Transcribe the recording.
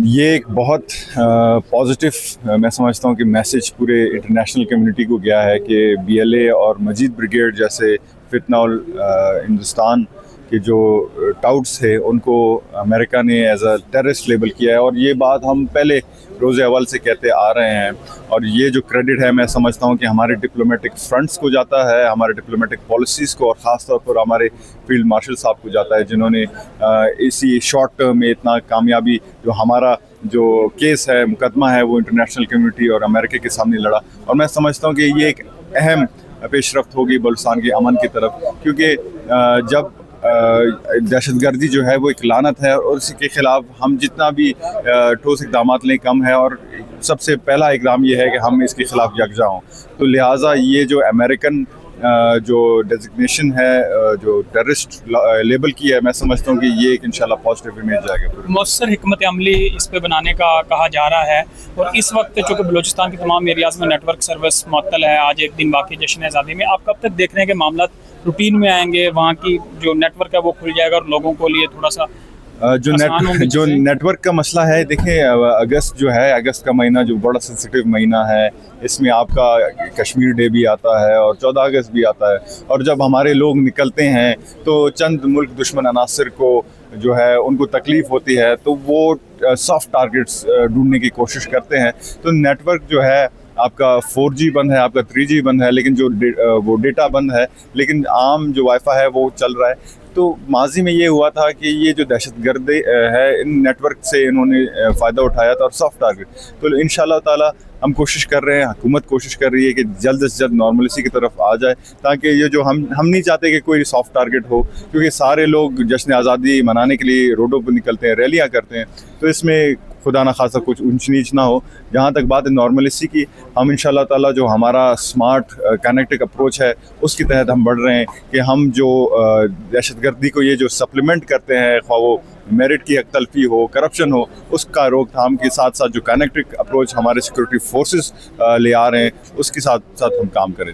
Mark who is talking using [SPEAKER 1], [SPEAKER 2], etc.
[SPEAKER 1] یہ ایک بہت پازیٹیو میں سمجھتا ہوں کہ میسیج پورے انٹرنیشنل کمیونٹی کو گیا ہے کہ بی ایل اے اور مجید بریگیڈ جیسے فتنہ ہندوستان کے جو ٹاؤٹس تھے ان کو امریکہ نے ایز اے ٹیررسٹ لیبل کیا ہے، اور یہ بات ہم پہلے روز اول سے کہتے آ رہے ہیں، اور یہ جو کریڈٹ ہے میں سمجھتا ہوں کہ ہمارے ڈپلومیٹک فرنٹس کو جاتا ہے، ہمارے ڈپلومیٹک پالیسیز کو، اور خاص طور پر ہمارے فیلڈ مارشل صاحب کو جاتا ہے، جنہوں نے اسی شارٹ ٹرم میں اتنا کامیابی جو ہمارا جو کیس ہے، مقدمہ ہے، وہ انٹرنیشنل کمیونٹی اور امریکہ کے سامنے لڑا. اور میں سمجھتا ہوں کہ یہ ایک اہم پیش رفت ہوگی بلوچستان کے امن کی طرف، کیونکہ جب دہشت گردی جو ہے وہ ایک لعنت ہے، اور اس کے خلاف ہم جتنا بھی ٹھوس اقدامات لیں کم ہے، اور سب سے پہلا اقدام یہ ہے کہ ہم اس کے خلاف یکجا ہوں. تو لہٰذا یہ جو امریکن جو ڈیزگنیشن ہے جو ٹیررسٹ لیبل کی ہے، میں سمجھتا ہوں کہ یہ ایک انشاءاللہ پازیٹیو امیج جائے گا.
[SPEAKER 2] مؤثر حکمت عملی اس پہ بنانے کا کہا جا رہا ہے، اور اس وقت چونکہ بلوچستان کی تمام ایریاز میں نیٹ ورک سروس معطل ہے، آج ایک دن باقی جشن آزادی میں، آپ کب تک دیکھ رہے ہیں کہ معاملات روٹین میں آئیں گے، وہاں کی جو نیٹ ورک ہے وہ کھل جائے گا اور لوگوں کو لیے تھوڑا سا
[SPEAKER 1] جو نیٹ ورک کا مسئلہ ہے؟ دیکھیں، اگست جو ہے، اگست کا مہینہ جو بڑا سینسٹیو مہینہ ہے، اس میں آپ کا کشمیر ڈے بھی آتا ہے اور 14 اگست بھی آتا ہے، اور جب ہمارے لوگ نکلتے ہیں تو چند ملک دشمن عناصر کو جو ہے ان کو تکلیف ہوتی ہے، تو وہ سافٹ ٹارگٹس ڈھونڈنے کی کوشش کرتے ہیں. تو نیٹ ورک جو ہے آپ کا 4G بند ہے، آپ کا 3G بند ہے، لیکن جو وہ ڈیٹا بند ہے، لیکن عام جو وائی فائی ہے وہ چل رہا ہے. تو ماضی میں یہ ہوا تھا کہ یہ جو دہشت گرد ہے، ان نیٹ ورک سے انہوں نے فائدہ اٹھایا تھا، اور سافٹ ٹارگٹ. تو انشاءاللہ تعالی ہم کوشش کر رہے ہیں، حکومت کوشش کر رہی ہے کہ جلد سے جلد نارملسی کی طرف آ جائے، تاکہ یہ جو ہم نہیں چاہتے کہ کوئی سافٹ ٹارگٹ ہو، کیونکہ سارے لوگ جشن آزادی منانے کے لیے روڈوں پہ نکلتے ہیں، ریلیاں کرتے ہیں، تو اس میں خدا نہ خاصا کچھ اونچ نیچ نہ ہو. جہاں تک بات ہے نارملسی کی، ہم انشاءاللہ تعالیٰ جو ہمارا اسمارٹ کنیکٹک اپروچ ہے اس کے تحت ہم بڑھ رہے ہیں کہ ہم جو دہشت گردی کو یہ جو سپلیمنٹ کرتے ہیں، خواہ وہ میرٹ کی حق تلفی ہو، کرپشن ہو، اس کا روک تھام کے ساتھ ساتھ جو کنیکٹک اپروچ ہمارے سیکورٹی فورسز لے آ رہے ہیں، اس کے ساتھ ساتھ ہم کام کریں.